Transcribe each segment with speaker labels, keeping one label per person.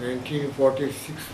Speaker 1: 1946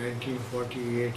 Speaker 1: 1948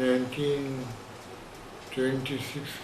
Speaker 1: 1926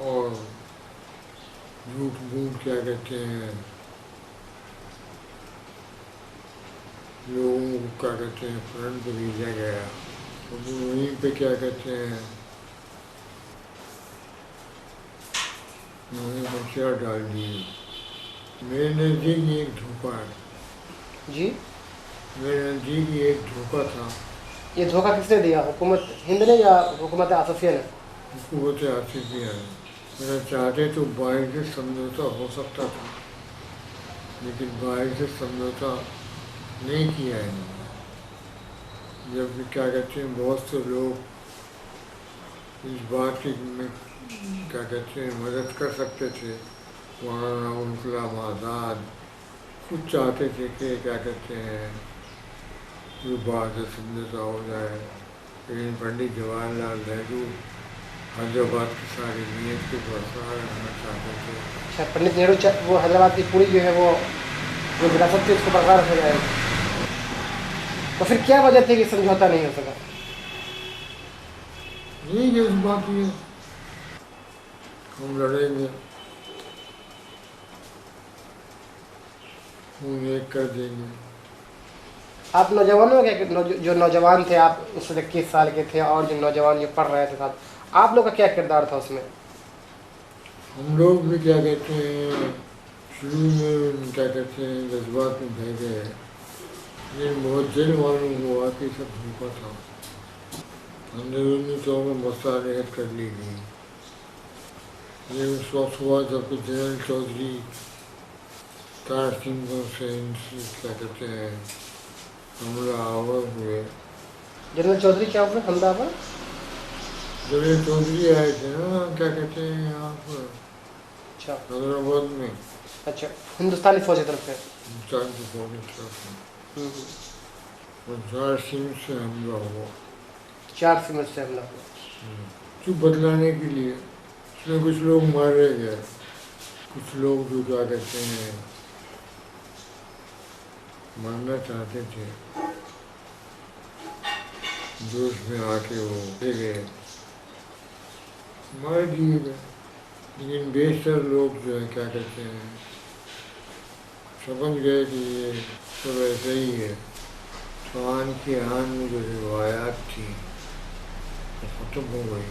Speaker 1: اور جھوٹ بوٹ کیا کہتے ہیں لوگوں کو کیا کہتے ہیں فرنٹ پہ بھیجا گیا، اور وہیں پہ کیا کہتے ہیں انہوں نے منشیات ڈال دی۔ میرے نزدیک یہ ایک دھوکہ ہے،
Speaker 2: جی،
Speaker 1: میرے نزدیک یہ ایک دھوکہ تھا۔
Speaker 2: یہ دھوکہ کس نے دیا، حکومت ہند نے یا حکومت آصفیہ نے؟
Speaker 1: حکومت آصفیہ ہے۔ میرا چاہتے تو باعث سمجھوتا ہو سکتا تھا، لیکن باعث سمجھوتا نہیں کیا ہے انہوں نے، جبکہ کیا کہتے ہیں بہت سے لوگ اس بات کی میں کیا کہتے ہیں مدد کر سکتے تھے۔ مولانا ابوالکلام آزاد خود چاہتے تھے کہ کیا کہتے ہیں یہ بات سمجھوتا ہو جائے، لیکن پنڈت جواہر لال نہرو حیدرآباد کی ساری نیت کو برقرار رکھنا چاہتے تھے۔
Speaker 2: اچھا، پنڈت نہرو وہ حیدرآباد کی پوری جو ہے وہ جو وراثت تھی اس کو برقرار رکھا جائے، تو پھر کیا وجہ تھی کہ سمجھوتا نہیں ہو سکا؟
Speaker 1: نہیں، یہ اس بات کی ہم لڑیں گے، ہم ایک کر دیں گے۔
Speaker 2: آپ نوجوانوں کے جو نوجوان تھے، آپ اس وقت 21 سال کے تھے، اور جو نوجوان جو پڑھ رہے تھے ساتھ، آپ لوگ کا کیا کردار تھا اس میں؟
Speaker 1: ہم لوگ بھی کیا کہتے ہیں شروع میں کیا کہتے ہیں جذبات میں بہہ گئے، لیکن بہت دیر معلوم ہوا کہ سب دھوکا تھا۔ اندرونی طور میں مصالحت کر لی گئی، یہ اس وقت ہوا جب کہ جنرل چودھری تار سنگھ حسین کیا کہتے ہیں حملہ آور ہوئے۔
Speaker 2: جنرل چودھری کیا ہوئے حملہ آور؟
Speaker 1: جنرل چودھری آئے تھے نا کیا کہتے ہیں یہاں پر
Speaker 2: اچھا
Speaker 1: حیدرآباد میں،
Speaker 2: اچھا، ہندوستانی فوج کی طرف سے؟
Speaker 1: ہندوستان کی فوج کی طرف سے، اور تار سنگھ سے حملہ ہوا
Speaker 2: 4 سمت سے حملہ ہوا۔
Speaker 1: تو بدلانے کے لیے۔ اس میں کچھ لوگ مارے گئے، کچھ لوگ جو کیا کہتے ہیں مارنا چاہتے تھے جوش میں آ کے وہ دے گئے، مار دیے گئے، لیکن بیشتر لوگ جو ہے کیا کہتے ہیں سمجھ گئے کہ یہ سب ایسا ہی ہے۔ تو آن کی آن میں جو روایات تھی وہ ختم ہو گئی،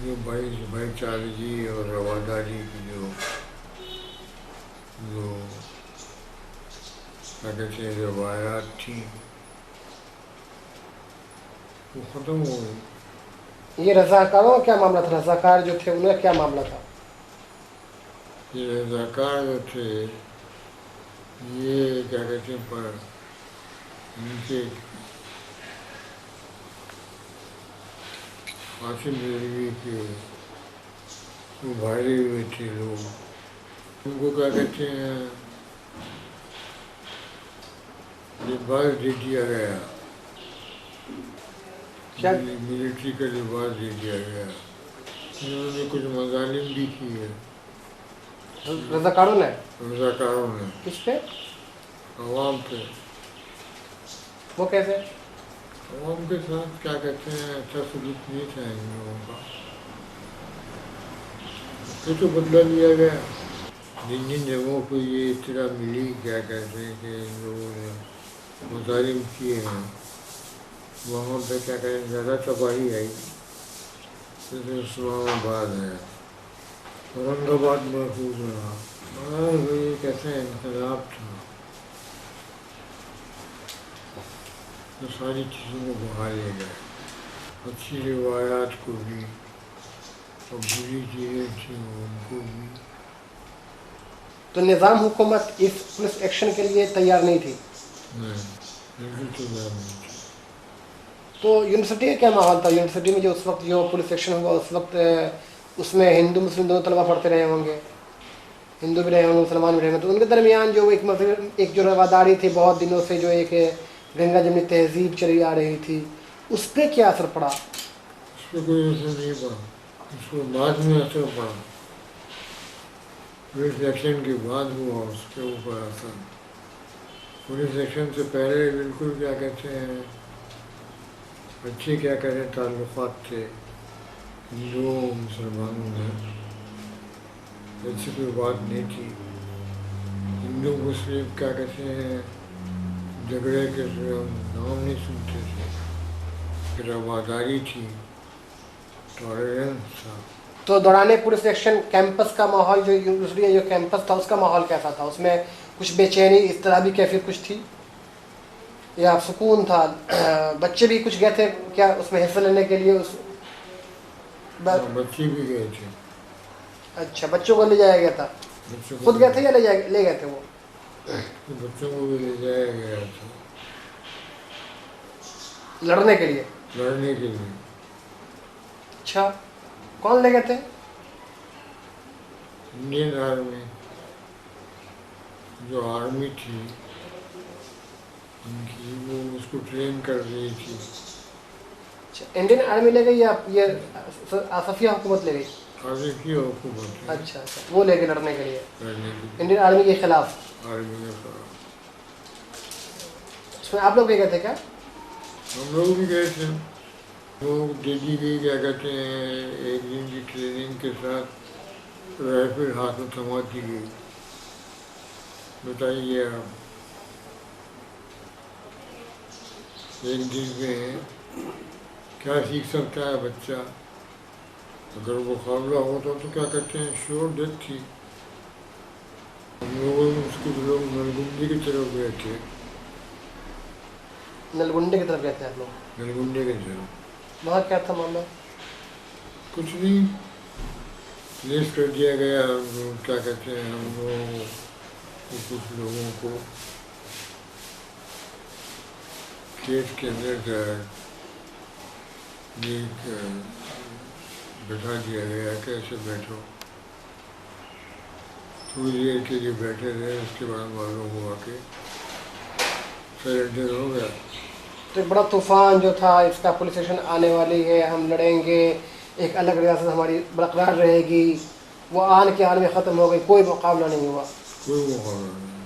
Speaker 1: جو بھائی چارگی اور رواداری کی جو کیا کہتے ہیں روایات تھیں وہ ختم ہو گئی۔
Speaker 2: یہ رضاکاروں کا کیا معاملہ تھا؟ رضاکار جو تھے انہیں کیا معاملہ تھا؟
Speaker 1: یہ رضاکار جو تھے یہ کیا کہتے ہیں پر ان کے قاسم ریلوی کے ابھارے ہوئے تھے لوگ، ان کو کیا کہتے ہیں لباس دے دیا گیا، ملٹری کا لباس دے دیا گیا، انہوں نے کچھ مظالم بھی کیے
Speaker 2: رضاکاروں نے؟
Speaker 1: رضاکاروں نے
Speaker 2: کس پہ؟
Speaker 1: عوام پہ،
Speaker 2: وہ کیسے؟
Speaker 1: عوام کے ساتھ کیا کہتے ہیں اچھا سلوک نہیں تھا ان لوگوں کا، پھر تو بدلہ لیا گیا۔ جن جن جگہوں پہ یہ اطلاع ملی کیا کہتے ہیں کہ ان لوگوں نے مظالم کیے ہیں وہاں پہ کیا کہتے ہیں زیادہ تباہی آئی، جیسے اسلام آباد ہے، اورنگ آباد محفوظ رہا، اور یہ کیسے انقلاب تھا، تو ساری چیزوں کو بہا لیا گیا، اچھی روایات کو بھی اور بری چیزیں تھیں ان کو بھی۔
Speaker 2: تو نظام حکومت اس پولیس ایکشن کے لیے تیار نہیں تھی؟
Speaker 1: نہیں، بالکل تیار نہیں تھی۔
Speaker 2: تو یونیورسٹی کا کیا ماحول تھا؟ یونیورسٹی میں جو اس وقت جو پولیس ایکشن ہوا اس وقت اس میں ہندو مسلم دونوں طلبہ پڑھتے رہے ہوں گے، ہندو بھی رہے ہوں گے مسلمان بھی رہے ہوں گے، تو ان کے درمیان جو ایک جو رواداری تھی بہت دنوں سے، جو ایک گنگا جمنی تہذیب چلی آ رہی تھی، اس پہ کیا اثر پڑا؟
Speaker 1: اس پہ کوئی اثر نہیں پڑا، اس کو بعد میں اثر پڑا، پولیس ایکشن کے بعد ہوا اس کے اوپر اثر۔ پولیس ایکشن سے پہلے بالکل کیا کہتے ہیں اچھے کیا کہتے ہیں تعلقات تھے، ہندوؤں مسلمانوں میں ایسی کوئی بات نہیں تھی. ہندو مسلم کیا کہتے ہیں جھگڑے کے نام نہیں سنتے تھے. رواداری تھی, ٹالرنس تھا.
Speaker 2: تو دوران پولیس ایکشن کیمپس کا ماحول جو یونیورسٹی جو کیمپس تھا اس کا ماحول کیسا تھا؟ اس میں کچھ بے چینی اس طرح بھی کیفیت کچھ تھی یا سکون تھا؟ بچے بھی کچھ گئے تھے کیا اس میں حصہ لینے کے لیے؟
Speaker 1: بچے بھی گئے تھے.
Speaker 2: اچھا, بچوں کو لے جایا گیا تھا؟
Speaker 1: بچوں کو
Speaker 2: خود گئے تھے یا لے گئے تھے وہ؟
Speaker 1: بچوں کو بھی لے جایا گیا تھا
Speaker 2: لڑنے کے لیے؟
Speaker 1: لڑنے کے لیے.
Speaker 2: اچھا, کون لے گئے تھے؟
Speaker 1: انڈین آرمی, جو آرمی تھی ان کی, وہ اس کو ٹرین کر رہی تھی.
Speaker 2: اچھا, انڈین آرمی لے گئی یا یہ آصفیہ حکومت لے گئی؟
Speaker 1: آصفی حکومت ہے.
Speaker 2: اچھا اچھا, وہ لے کے لڑنے کے لیے
Speaker 1: لڑنے کے
Speaker 2: انڈین آرمی کے خلاف.
Speaker 1: لیے آرمی کے خلاف.
Speaker 2: اس میں آپ لوگ بھی گئے تھے کیا؟
Speaker 1: ہم لوگ بھی گئے تھے. لوگ دلی گئی, کیا کہتے ہیں, ایک دن کی ٹریننگ کے ساتھ رائفل ہاتھ میں تھما دی گئی. بتائیے آپ, ایک دن میں کیا سیکھ سکتا ہے بچہ؟ اگر مقابلہ ہوتا تو کیا کہتے ہیں شور ڈیتھ تھی. ہم لوگوں نے اس کے لوگ نلگنڈی کی طرف گئے تھے.
Speaker 2: نلگنڈے کی طرف گئے تھے آپ لوگ؟
Speaker 1: نلگنڈے کی طرف.
Speaker 2: وہاں کیا تھا معاملہ؟
Speaker 1: کچھ نہیں, پلیس کر دیا گیا. کیا کہتے ہیں ہم لوگ کچھ لوگوں کو کھیت کے اندر بٹھا دیا گیا کہ ایسے بیٹھو. تھوڑی دیر کے لیے بیٹھے رہے, اس کے بعد معلوم ہوا کہ سرنڈر ہو گیا.
Speaker 2: تو ایک بڑا طوفان جو تھا اس کا پولیس اسٹیشن آنے والی ہے, ہم لڑیں گے, ایک الگ ریاست ہماری برقرار رہے گی, وہ آن کے آن میں ختم ہو گئی, کوئی مقابلہ نہیں ہوا.
Speaker 1: کوئی مقابلہ نہیں,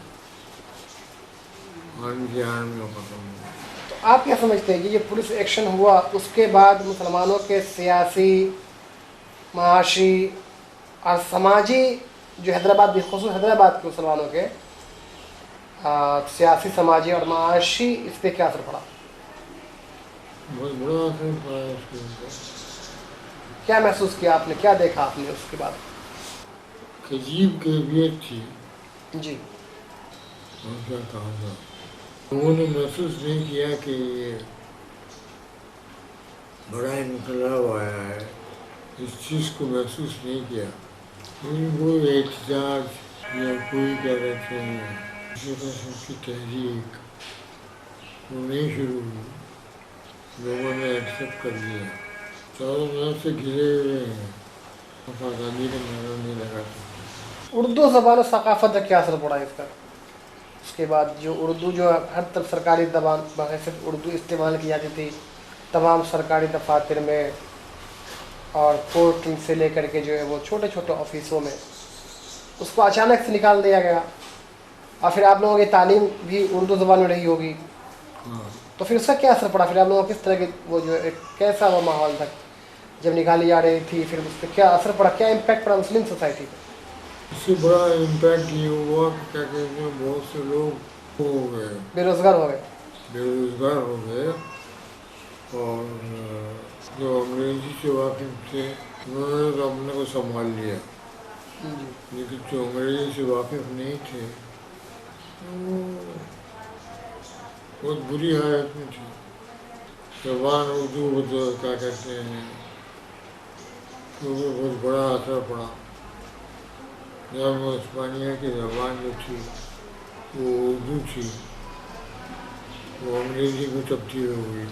Speaker 1: آن کے آن میں ختم ہوا.
Speaker 2: تو آپ کیا سمجھتے ہیں کہ یہ پولیس ایکشن ہوا اس کے بعد مسلمانوں کے سیاسی, معاشی اور سماجی, جو حیدرآباد بالخصوص حیدرآباد کے مسلمانوں کے سیاسی, سماجی اور معاشی, اس پہ کیا اثر پڑا؟
Speaker 1: بہت بڑا اثر پڑا اس کے اوپر.
Speaker 2: کیا محسوس کیا آپ نے, کیا دیکھا آپ نے اس کے بعد؟
Speaker 1: عجیب کیفیت تھی.
Speaker 2: جی,
Speaker 1: اور کیا کہا تھا, لوگوں نے محسوس نہیں کیا کہ یہ بڑا انقلاب آیا ہے. اس چیز کو محسوس نہیں کیا. کوئی احتجاج یا کوئی کیا کہتے ہیں کسی قسم کی تحریک وہ نہیں شروع ہوئی. لوگوں نے ایکسیپٹ کر لیا. چاروں طرف سے گھرے ہوئے ہیں, آزادی کا نعرہ نہیں لگا سکتے.
Speaker 2: اردو زبان و ثقافت کا کیا اثر پڑا اس کا؟ اس کے بعد جو اردو جو ہر طرف سرکاری زبان بحیثیت اردو استعمال کی جاتی تھی تمام سرکاری دفاتر میں اور کورٹ سے لے کر کے جو ہے وہ چھوٹے چھوٹے آفیسوں میں, اس کو اچانک سے نکال دیا گیا. اور پھر آپ لوگوں کی تعلیم بھی اردو زبان میں رہی ہوگی, تو پھر اس کا کیا اثر پڑا؟ پھر آپ لوگوں کو کس طرح کی وہ جو ایک کیسا وہ ماحول تھا جب نکالی جا رہی تھی؟ پھر اس پہ کیا اثر پڑا, کیا امپیکٹ پڑا مسلم سوسائٹی پہ؟
Speaker 1: اس سے بڑا امپیکٹ یہ ہوا کہ کیا کہتے ہیں بہت سے لوگ ہو گئے,
Speaker 2: بے روزگار ہو گئے.
Speaker 1: بے روزگار ہو گئے. اور جو انگریزی سے واقف تھے انہوں نے تو اپنے کو سنبھال لیا, لیکن جو انگریزی سے واقف نہیں تھے وہ بہت بری حالت میں تھی. زبان اردو جو کیا کہتے ہیں کیونکہ بہت بڑا اثر پڑا. جب عثمانیہ کی زبان جو تھی وہ اردو تھی, وہ انگریزی میں تبدیل ہو گئی.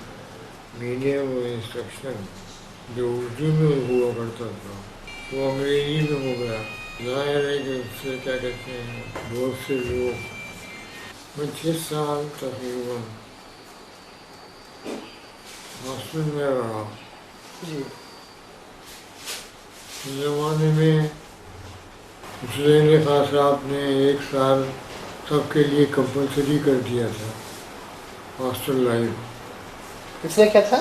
Speaker 1: میڈیم و انسٹرکشن جو اردو میں ہوا کرتا تھا وہ انگریزی میں ہو گیا. ظاہر ہے کہ اس سے کیا کہتے ہیں بہت سے لوگ, میں 6 سال تقریباً ہاسٹل میں رہا.
Speaker 2: جی,
Speaker 1: اس زمانے میں حسین خان صاحب نے 1 سال سب کے لیے کمپلسری کر دیا تھا ہاسٹل لائف.
Speaker 2: اس میں کیا تھا؟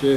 Speaker 1: 6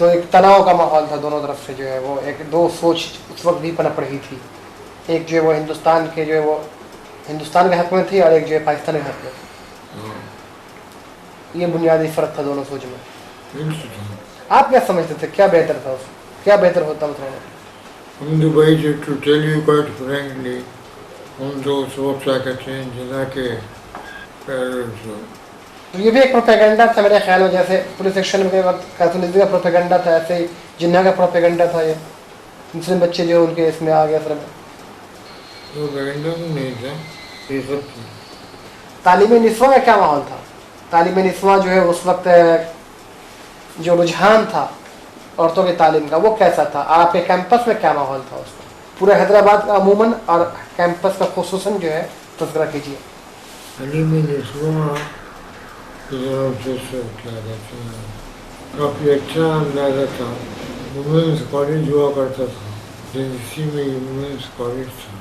Speaker 2: تو ایک تناؤ کا ماحول تھا دونوں طرف سے جو ہے وہ ایک دو سوچ اس وقت بھی پنپ رہی تھی, ایک جو ہے وہ ہندوستان کے جو ہے وہ ہندوستان کے حق میں تھی اور ایک جو ہے پاکستان کے حق میں. یہ بنیادی فرق تھا دونوں سوچ میں. آپ کیا سمجھتے تھے کیا بہتر تھا, اس کیا بہتر ہوتا اس میں؟
Speaker 1: ہم دبئی سے to tell you quite frankly ہم تو اس وقت کیا کہتے ہیں جنا کے
Speaker 2: تو یہ بھی ایک پروپیگنڈا تھا میرے خیال میں, جیسے پولیس ایکشن کے وقت قاسم کا پروپیگنڈا تھا, ایسے ہی جناح کا پروپیگنڈا تھا. یہ مسلم بچے جو ان کے اس میں آ گیا اثر میں.
Speaker 1: پروپیگنڈا نہیں تھا, یہ سب تھی.
Speaker 2: تعلیم نسواں کا کیا ماحول تھا؟ تعلیم نسواں جو ہے اس وقت جو رجحان تھا عورتوں کی تعلیم کا وہ کیسا تھا؟ آپ کے کیمپس میں کیا ماحول تھا اس کا, پورے حیدرآباد کا عموماً اور کیمپس کا خصوصاً جو ہے تذکرہ کیجیے.
Speaker 1: تعلیم نسواں کی طرف سے کیا کہتے ہیں کافی اچھا اندازہ تھا. وومنس کالج ہوا کرتا تھا, جنسی میں وومنس کالج تھا,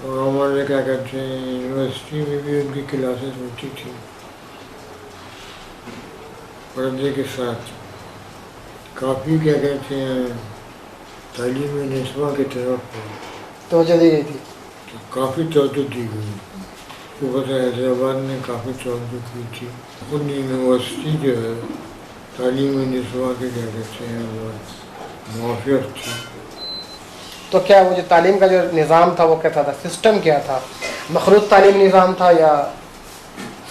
Speaker 1: اور ہمارے کیا کہتے ہیں یونیورسٹی میں بھی ان کی کلاسز ہوتی تھی پردے کے ساتھ. کافی کیا کہتے ہیں تعلیم نسواں کی طرف
Speaker 2: توجہ دی گئی تھی.
Speaker 1: کافی توجہ دی گئی. صوبہ حیدرآباد نے کافی توجہ کی تھی. خود یونیورسٹی جو ہے تعلیم نسواں کے کیا کہتے ہیں وہ موافق تھی.
Speaker 2: تو کیا وہ جو تعلیم کا جو نظام تھا وہ کیسا تھا, سسٹم کیا تھا؟ مخلوط تعلیم نظام تھا یا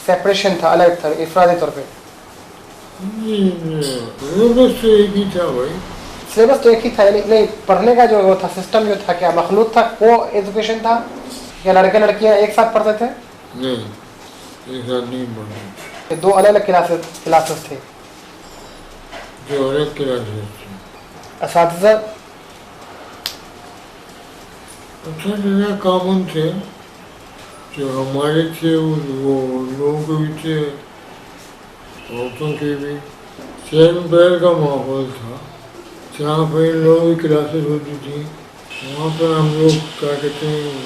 Speaker 2: سیپریشن تھا, الگ تھا افرادی طور پہ؟
Speaker 1: سلیبس تو ایک ہی تھا بھائی.
Speaker 2: سلیبس تو ایک ہی تھا, نہیں پڑھنے کا جو وہ تھا سسٹم جو تھا کیا مخلوط تھا, کو ایجوکیشن تھا, کیا لڑکے لڑکیاں ایک ساتھ پڑھتے تھے؟
Speaker 1: نہیں, ایک ساتھ نہیں پڑھتے,
Speaker 2: دو الگ الگ کلاسز تھے,
Speaker 1: جو الگ کلاسز تھے.
Speaker 2: اساتذہ
Speaker 1: اساتذہ کامن تھے, جو ہمارے تھے وہ لوگوں کے بھی تھے, عورتوں کے بھی. سیم پیر کا ماحول تھا, جہاں پہ لوگوں کی کلاسز ہوتی تھیں وہاں پر ہم لوگ کیا کہتے ہیں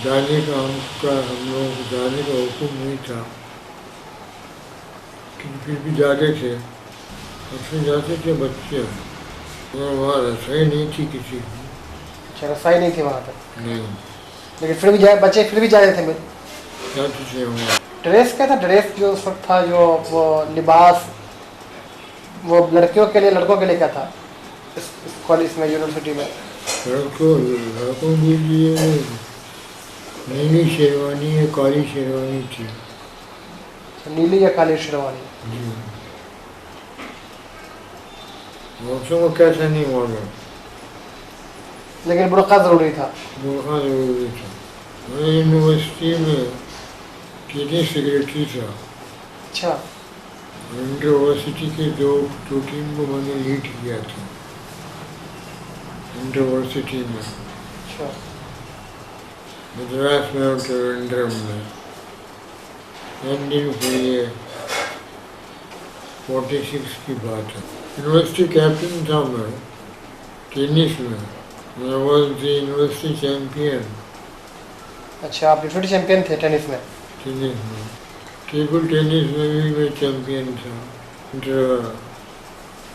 Speaker 1: جانے کا ہم لوگوں کو جانے کا حکم نہیں تھا, پھر بھی جاتے تھے. اس میں جاتے تھے بچے, اور وہاں رسائی نہیں تھی کسی کو.
Speaker 2: اچھا, رسائی نہیں تھی وہاں تک,
Speaker 1: نہیں,
Speaker 2: لیکن پھر بھی بچے پھر بھی جاتے تھے.
Speaker 1: جاتے تھے وہاں.
Speaker 2: ڈریس کیا تھا؟ ڈریس جو اس وقت تھا جو وہ لباس وہ لڑکیوں کے لیے لڑکوں کے لیے کیا تھا اس کالج میں یونیورسٹی میں؟
Speaker 1: لڑکوں کے لیے نیلی شیروانی یا کالی شیروانی تھی.
Speaker 2: نیلی یا کالی شیروانی؟
Speaker 1: جی, عورتوں کو کیسا نہیں معلوم,
Speaker 2: لیکن برقع ضروری تھا.
Speaker 1: برقع ضروری تھا. میں یونیورسٹی میں ٹیچنگ سیکریٹری تھا.
Speaker 2: اچھا,
Speaker 1: یونیورسٹی کے دو ٹیم کو میں نے لیڈ کیا تھا یونیورسٹی میں.
Speaker 2: اچھا,
Speaker 1: مدراس میں اور ٹریونڈرم میں. دن سے یہ 46 کی بات ہے. یونیورسٹی کیپٹن تھا میں ٹینس میں. میں واز دی یونیورسٹی چیمپئن.
Speaker 2: اچھا, آپ یونیورسٹی چیمپئن تھے ٹینس میں؟
Speaker 1: ٹینس میں, ٹیبل ٹینس میں بھی میں چیمپئن تھا, انٹر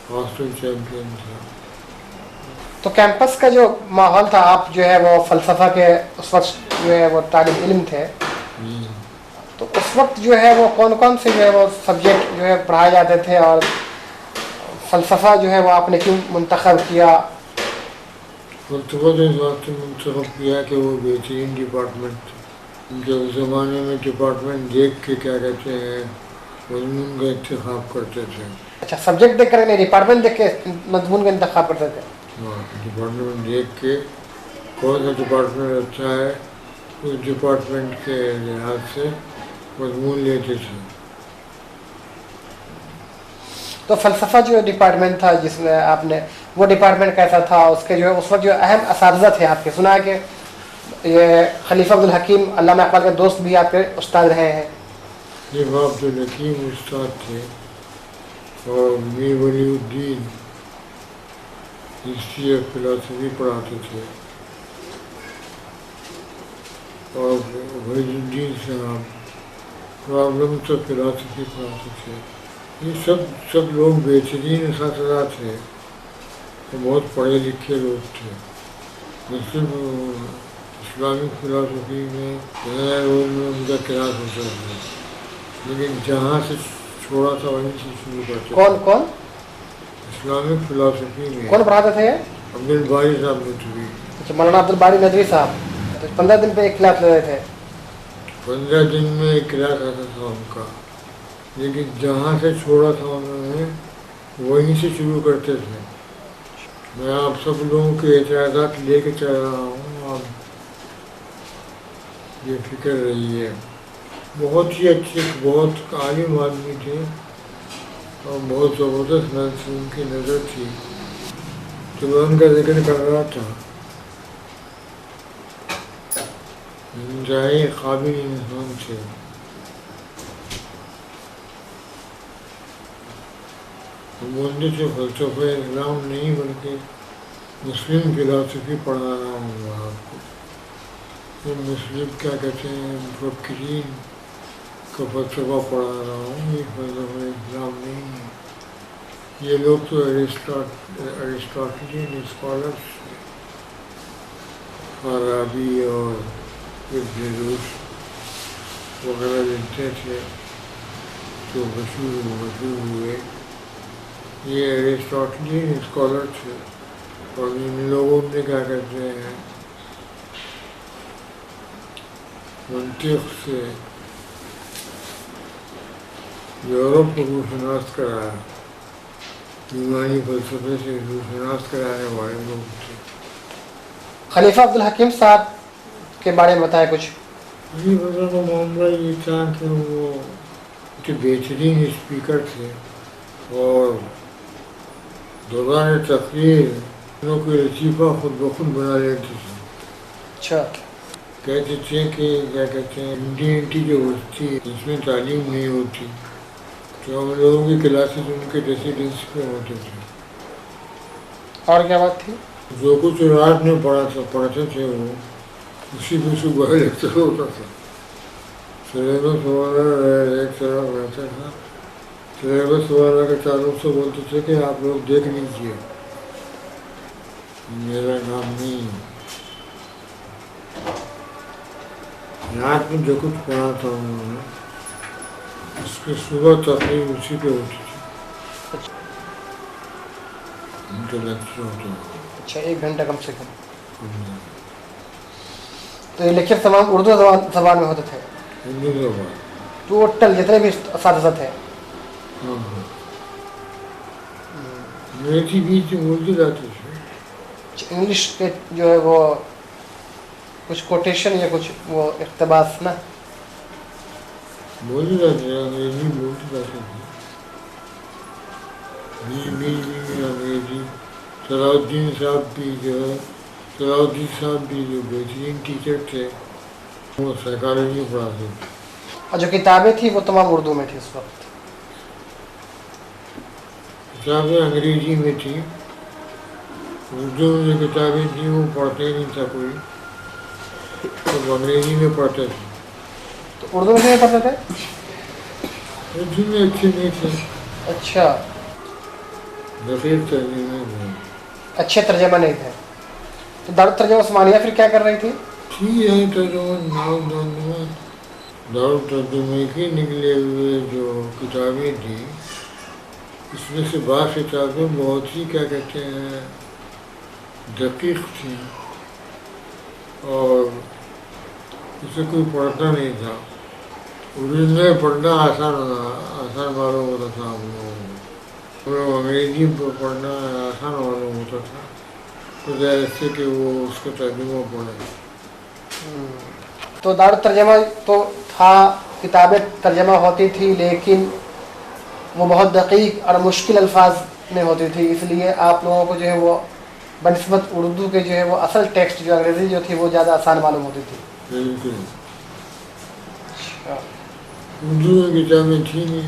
Speaker 1: ہاسٹل چیمپئن تھا.
Speaker 2: تو کیمپس کا جو ماحول تھا, آپ جو ہے وہ فلسفہ کے اس وقت جو ہے وہ طالب علم تھے, تو اس وقت جو ہے وہ کون کون سے جو ہے وہ سبجیکٹ جو ہے پڑھائے جاتے تھے, اور فلسفہ جو ہے وہ آپ نے کیوں منتخب کیا؟
Speaker 1: فلسفہ تو اس وقت منتخب کیا کہ وہ بہترین ڈپارٹمنٹ تھا. ان کے اس زمانے میں ڈپارٹمنٹ دیکھ کے کیا کہتے ہیں مضمون کا انتخاب کرتے تھے.
Speaker 2: اچھا, سبجیکٹ دیکھ کر نہیں, ڈپارٹمنٹ دیکھ کے مضمون کا انتخاب کرتے تھے.
Speaker 1: ہاں, ڈپارٹمنٹ دیکھ کے کون سا ڈپارٹمنٹ اچھا ہے اس ڈپارٹمنٹ کے لحاظ سے مضمون لیتے تھے.
Speaker 2: تو فلسفہ جو ڈپارٹمنٹ تھا جس میں آپ نے, وہ ڈپارٹمنٹ کیسا تھا؟ اس کے جو ہے اس وقت جو اہم اساتذہ تھے آپ کے, سنا ہے کہ یہ خلیفہ عبدالحکیم علامہ اقبال کے دوست بھی آپ کے استاد رہے ہیں.
Speaker 1: خلیفہ عبدالحکیم استاد تھے, اور میر ولی الدین ہسٹری اور فلاسفی پڑھاتے تھے, اور وحید الدین صاحب پرابلمس آف فلاسفی پڑھاتے تھے. یہ سب لوگ بہترین اساتذہ تھے، بہت پڑھے لکھے لوگ تھے. میں صرف اسلامک فلاسفی میں روز میں ان کا کلاس ہوتا تھا، لیکن جہاں سے چھوڑا تھا وہیں سے شروع کرتے.
Speaker 2: کون
Speaker 1: اسلامک فلاسفی میں
Speaker 2: کون پڑھاتے تھے؟
Speaker 1: عبدالباری صاحب ندوی.
Speaker 2: اچھا، مولانا عبدالباری ندوی صاحب. تو 15 دن پہ ایک کلاس لے رہے تھے.
Speaker 1: 15 دن میں ایک کلاس آتا تھا ان کا، لیکن جہاں سے چھوڑا تھا انہوں نے وہیں سے شروع کرتے تھے. میں آپ سب لوگوں کے اعتراضات لے کے چل رہا ہوں، آپ یہ فکر رہی ہے. بہت ہی اچھے، بہت عالم آدمی تھے اور بہت زبردست ان کی نظر تھی. تو میں ان کا ذکر کر رہا تھا. انتہائی قابل انسان تھے. بولتے تھے فلسفہ اسلام نہیں بلکہ مسلم فلاسفی پڑھا رہا ہوں آپ کو. تو مسلم کیا کہتے ہیں، مفکرین کا فلسفہ پڑھا رہا ہوں، یہ فلسفہ اسلام نہیں ہے. یہ لوگ تو ارسطاٹلین اسکالرس تھے، فارابی اور ابن رشد وغیرہ لکھتے تھے جو مشہور ہوئے. یہ ارسطاٹلین اسکالر تھے اور ان لوگوں نے کیا کہتے ہیں منطق سے یورپ کو روشناس کرایا، یونانی فلسفے سے روشناس کرانے والے لوگ تھے.
Speaker 2: خلیفہ عبدالحکیم صاحب کے بارے میں بتائیں کچھ.
Speaker 1: خلیفہ کا معاملہ یہ تھا کہ وہ بہترین اسپیکر تھے اور دوران تقریر انہوں کو لطیفہ خود بخود بنا لیتے تھے.
Speaker 2: اچھا.
Speaker 1: کہتے تھے کہ کیا کہتے ہیں انٹی جو ہوتی ہے اس میں تعلیم نہیں ہوتی، تو ہم لوگوں کی کلاسز ان کے ریسیڈنس پہ ہوتے تھے.
Speaker 2: اور کیا بات تھی؟
Speaker 1: جو کچھ رات میں پڑھتے تھے وہ اسی پہ صبح لیکچر ہوتا تھا. سلیبس وغیرہ ایک طرح رہتا تھا. سلیبس وغیرہ کے تعلق سے بولتے تھے کہ آپ لوگ دیکھ لیجیے، میرا کام نہیں ہے. رات میں جو کچھ پڑھا تھا انہوں نے اس کے صبح تقریر اسی پہ ہوتی تھی، ان کا لیکچر ہوتا تھا.
Speaker 2: اچھا، 1 گھنٹہ کم سے کم. تو یہ لیکچر تمام اردو زبان میں ہوتے تھے؟
Speaker 1: اردو زبان
Speaker 2: ٹوٹل جتنے بھی اساتذہ تھے؟
Speaker 1: ہاں ہاں، انگریزی بیچ میں بولتے جاتے تھے.
Speaker 2: انگلش کے جو ہے وہ کچھ کوٹیشن یا کچھ وہ اقتباس نا
Speaker 1: بولتے جاتے تھے، انگریزی بولتے جاتے تھے. بیچ میں انگریزی. صلاح الدین صاحب بھی جو بہترین ٹیچر تھے وہ سائیکالوجی پڑھاتے تھے.
Speaker 2: اور جو کتابیں تھیں وہ تمام اردو میں تھی اس وقت؟
Speaker 1: کتابیں انگریزی میں تھیں، اردو میں جو کتابیں تھیں وہ پڑھتے نہیں تھا کوئی، سب انگریزی میں پڑھتے تھے.
Speaker 2: تو اردو میں نہیں پڑھتے تھے؟
Speaker 1: اردو میں اچھے نہیں تھے.
Speaker 2: اچھا،
Speaker 1: دقیق ترجمے میں
Speaker 2: اچھے ترجمہ نہیں تھے. تو دارالترجمہ عثمانیہ پھر کیا کر رہی تھی؟
Speaker 1: ٹھیک ہے، دارالترجمے کے نکلے ہوئے جو کتابیں تھیں اس میں سے بعض کتابیں بہت ہی کیا کہتے ہیں دقیق تھیں اور اسے کوئی پڑھتا نہیں تھا. اردو میں پڑھنا آسان معلوم ہوتا تھا ہم لوگوں کو، انگریزی پڑھنا آسان معلوم ہوتا تھا، تو ایسے کہ وہ اس کا ترجمہ پڑھے.
Speaker 2: تو دارالترجمہ تو تھا، کتابیں ترجمہ ہوتی تھی لیکن وہ بہت دقیق اور مشکل الفاظ میں ہوتی تھی، اس لیے آپ لوگوں کو جو ہے وہ بنسبت اردو کے جو ہے وہ اصل ٹیکسٹ جو انگریزی جو تھی وہ زیادہ آسان معلوم ہوتی تھی.
Speaker 1: بالکل اردو میں کتابیں تھیں نہیں.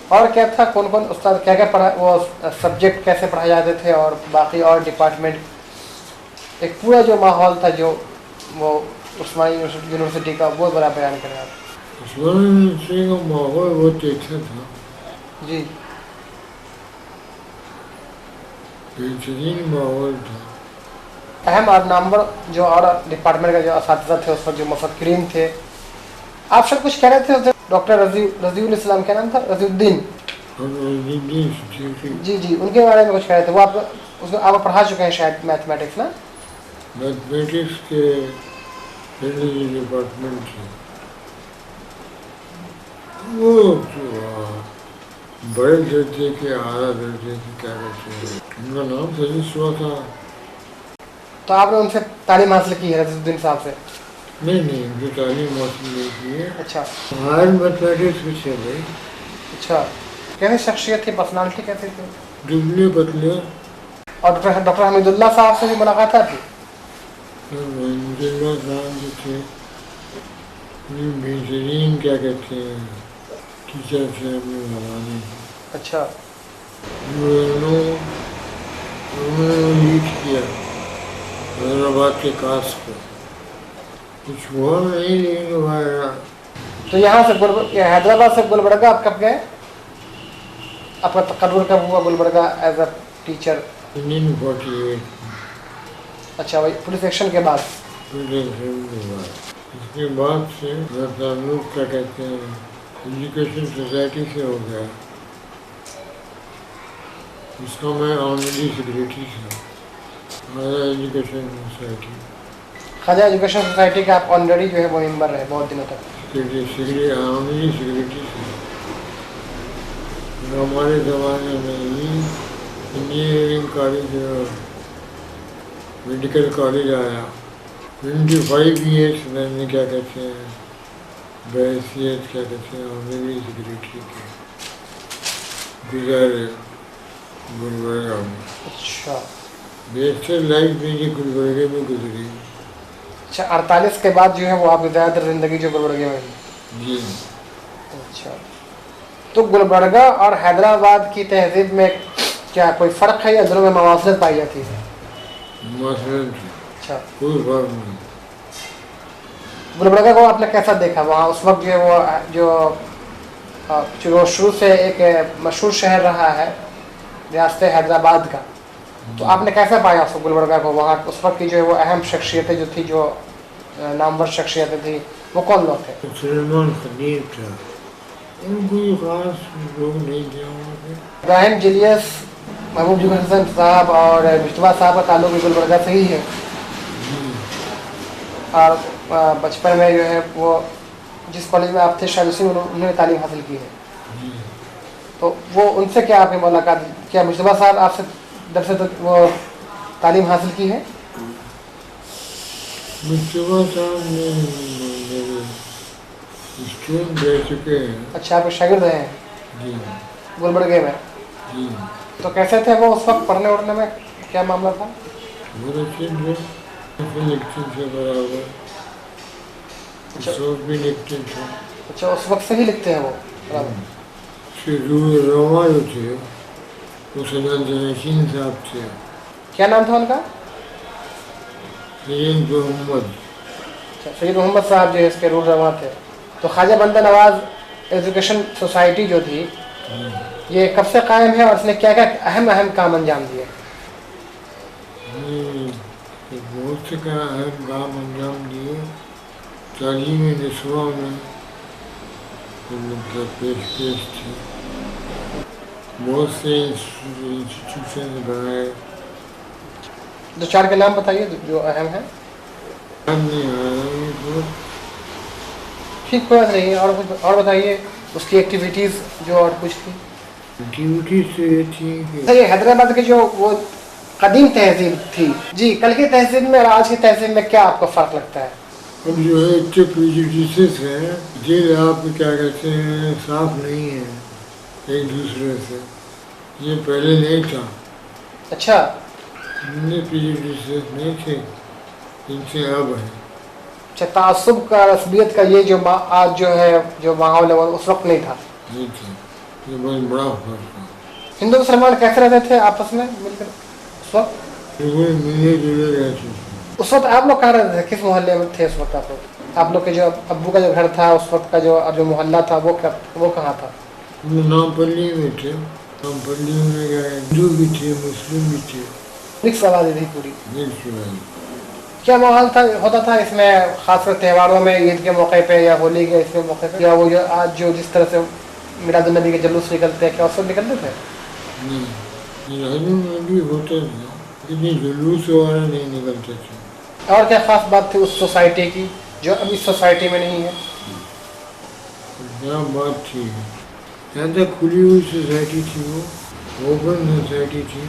Speaker 2: اور کیا تھا، کون استاد کیا پڑھا، وہ سبجیکٹ کیسے پڑھائے جاتے تھے اور باقی اور ڈپارٹمنٹ، ایک پورا جو ماحول تھا جو وہ عثمانی یونیورسٹی کا، وہ بڑا بیان کریں آپ.
Speaker 1: عثمانی یونیورسٹی کا ماحول بہت اچھا تھا.
Speaker 2: جی
Speaker 1: بہترین ماحول تھا.
Speaker 2: اہم اور نامور جو اور ڈپارٹمنٹ کے جو اساتذہ تھے اس وقت جو مفکرین تھے, آپ سب کچھ کہہ رہے تھے اس دن ڈاکٹر رضی الاسلام, کیا نام تھا, رضی الدین, جی جی ان کے بارے میں کچھ کہہ رہے تھے. وہ آپ پڑھا چکے ہیں شاید میتھمیٹکس نا؟
Speaker 1: میتھمیٹکس کے ڈپارٹمنٹ تھے وہ بڑے درجے کے اعلیٰ درجے کے کیا کہتے ہیں, ان کا نام سجس ہوا تھا.
Speaker 2: تو آپ نے ان سے تعلیم حاصل کی ہے رضی الدین صاحب سے؟
Speaker 1: نہیں ان کی تعلیم حاصل نہیں کی ہے.
Speaker 2: اچھا
Speaker 1: ہائر میتھمیٹکس بھی چل رہی.
Speaker 2: اچھا, کیسے شخصیت تھی, پرسنالٹی کیسی تھی؟
Speaker 1: دبلے پتلے.
Speaker 2: اور ڈاکٹر حمید اللہ صاحب سے بھی ملاقات تھی؟
Speaker 1: حمید اللہ صاحب جو تھے بہترین کیا کہتے ہیں ٹیچر تھے اپنے زمانے.
Speaker 2: اچھا,
Speaker 1: انہوں نے لیڈ کیا حیدرآباد کے کاس کو. کچھ ہوا نہیں لیکن ہمارا.
Speaker 2: تو یہاں سے حیدرآباد سے گلبرگہ آپ کب گئے؟ آپ کا تقرر کب ہوا گلبرگہ ایز اے ٹیچر؟
Speaker 1: 1948.
Speaker 2: اچھا, وہی پولیس ایکشن کے بعد.
Speaker 1: اس کے بعد سے میں تعلق کیا کہتے ہیں ایجوکیشن سوسائٹی سے ہو گیا, اس کا میں آنرری سیکریٹری تھا. خواجہ ایجوکیشن سوسائٹی,
Speaker 2: خواجہ ایجوکیشن سوسائٹی کے آپ آنرری جو ہے وہ ممبر رہے بہت دنوں تک.
Speaker 1: آنرری سیکریٹری تھا. ہمارے زمانے میں ہی انجینئرنگ کالج اور میڈیکل کالج آیا. 25 ایئرس میں نے کیا کہتے ہیں بحیثیت کیا کہتے ہیں آنرری سیکریٹری کے گزارے گلبرگہ میں.
Speaker 2: اچھا,
Speaker 1: بیشتر لائف میری گلبرگہ میں گزری.
Speaker 2: اچھا, 48 کے بعد جو ہے وہ آپ کی زیادہ تر زندگی جو گلبرگہ میں ہے؟
Speaker 1: جی.
Speaker 2: اچھا, تو گلبرگہ اور حیدرآباد کی تہذیب میں کیا کوئی فرق ہے یا دونوں میں مواصلت پائی جاتی ہے؟
Speaker 1: مواصلت.
Speaker 2: اچھا,
Speaker 1: کوئی فرق نہیں.
Speaker 2: گلبرگہ کو آپ نے کیسا دیکھا وہاں اس وقت جو ہے وہ جو شروع سے ایک مشہور شہر رہا ہے ریاست حیدرآباد کا, تو آپ نے کیسا پایا اس گلبرگہ کو وہاں اس وقت کی جو ہے وہ اہم شخصیتیں جو تھی, جو نامور شخصیتیں تھیں, وہ کون لوگ تھے؟
Speaker 1: سلیمان خلیل تھا, ان کوئی خاص لوگ نہیں تھے وہاں پہ.
Speaker 2: ابراہیم جلیس, محبوب جگر حسن صاحب اور مشتبہ صاحب کا تعلق بھی گلبرگہ سے ہی ہے, اور بچپن میں جو ہے وہ جس کالج میں آپ تھے شاید اسی میں انہوں نے تعلیم حاصل کی ہے. تو وہ ان سے کیا آپ کی ملاقات, کیا مشتبہ صاحب آپ سے در سے وہ تعلیم حاصل کی ہے؟
Speaker 1: مشتبہ صاحب نے میرے اسٹوڈنٹ رہ چکے ہیں.
Speaker 2: اچھا, آپ کے شاگرد ہیں
Speaker 1: جی
Speaker 2: گلبرگہ میں.
Speaker 1: جی.
Speaker 2: تو کیسے تھے وہ اس وقت پڑھنے اڑھنے میں, کیا معاملہ تھا؟
Speaker 1: بہت اچھے تھے, لکھتے تھے برابر. شوق بھی لکھتے تھے.
Speaker 2: اچھا, اس وقت سے ہی لکھتے ہیں وہ برابر.
Speaker 1: رواں جو تھے وہ سید جنیشین صاحب تھے.
Speaker 2: کیا نام تھا ان کا؟
Speaker 1: سید محمد.
Speaker 2: اچھا, سید محمد صاحب جو ہے اس کے رول رواں تھے. تو خواجہ بندہ نواز ایجوکیشن سوسائٹی جو تھی یہ کب سے قائم ہے اور اس نے کیا کیا اہم کام انجام دیے؟
Speaker 1: بہت سے کا اہم کام انجام دیے. تعلیم نسواں میں پیش تھی. بہت سے انسٹیٹیوشن بنائے.
Speaker 2: دو چار کے نام بتائیے جو اہم ہیں. ٹھیک, کوئی بات نہیں, اور بتائیے اس کی ایکٹیویٹیز جو اور کچھ تھی.
Speaker 1: ایکٹیویٹیز تو یہ تھی کہ
Speaker 2: یہ حیدرآباد کی جو وہ قدیم تہذیب تھی, جی, کل کی تہذیب میں اور آج کی تہذیب میں کیا آپ کو فرق لگتا ہے؟
Speaker 1: اب جو ہے اتنے پریجوڈیسز ہیں, دل آپ کیا کہتے ہیں صاف نہیں ہے ایک دوسرے سے. یہ پہلے نہیں تھا.
Speaker 2: اچھا,
Speaker 1: اتنے پریجوڈیسز نہیں تھے, ان سے اب ہے.
Speaker 2: اچھا, تعصب کا, عصبیت کا یہ جو آج جو ہے جو ماحول ہے وہ اس وقت نہیں تھا.
Speaker 1: نہیں تھا. یہ بہت بڑا فرق ہے.
Speaker 2: ہندو مسلمان کیسے رہتے تھے آپس میں مل کر اس وقت؟
Speaker 1: بالکل ملے جلے رہتے تھے.
Speaker 2: اس وقت آپ لوگ کہاں رہتے تھے, کس محلے میں تھے اس وقت آپ لوگ؟ آپ لوگ کے جو ابو کا جو گھر تھا اس وقت کا جو محلہ تھا وہ کہاں تھا؟
Speaker 1: وہ نامپلی میں تھے. نامپلی میں گئے, ہندو بھی تھے, مسلم بھی تھے.
Speaker 2: مکس آبادی تھی پوری.
Speaker 1: بالکل.
Speaker 2: کیا ماحول ہوتا تھا اس میں, خاص کر تہواروں میں, عید کے موقع پہ یا ہولی کے اس کے موقع پہ, یا وہ جو آج جو جس طرح سے میلاد النبی کے جلوس نکلتے ہیں, کیا اس وقت نکلتے تھے؟
Speaker 1: نہیں, میلاد النبی ہوتا تھا لیکن جلوس وغیرہ نہیں نکلتے تھے.
Speaker 2: اور کیا خاص بات تھی اس سوسائٹی کی جو اب اس سوسائٹی میں نہیں ہے؟
Speaker 1: کیا بات تھی, زیادہ کھلی ہوئی سوسائٹی تھی, وہ اوپن سوسائٹی تھی.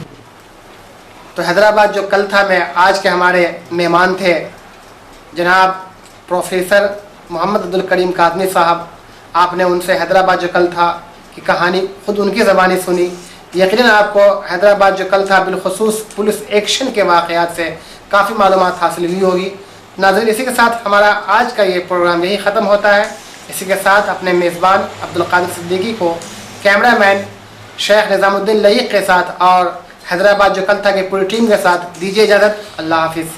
Speaker 2: تو حیدرآباد جو کل تھا میں آج کے ہمارے مہمان تھے جناب پروفیسر محمد عبدالکریم کاظمی صاحب. آپ نے ان سے حیدرآباد جو کل تھا کی کہانی خود ان کی زبانی سنی. یقیناً آپ کو حیدرآباد جو کل تھا بالخصوص پولیس ایکشن کے واقعات سے کافی معلومات حاصل ہوئی ہوگی. ناظرین, اسی کے ساتھ ہمارا آج کا یہ پروگرام یہی ختم ہوتا ہے. اسی کے ساتھ اپنے میزبان عبدالقادر صدیقی کو, کیمرہ مین شیخ نظام الدین لعیق کے ساتھ اور حیدرآباد جو کل تھا کہ پوری ٹیم کے ساتھ دیجیے اجازت. اللہ حافظ.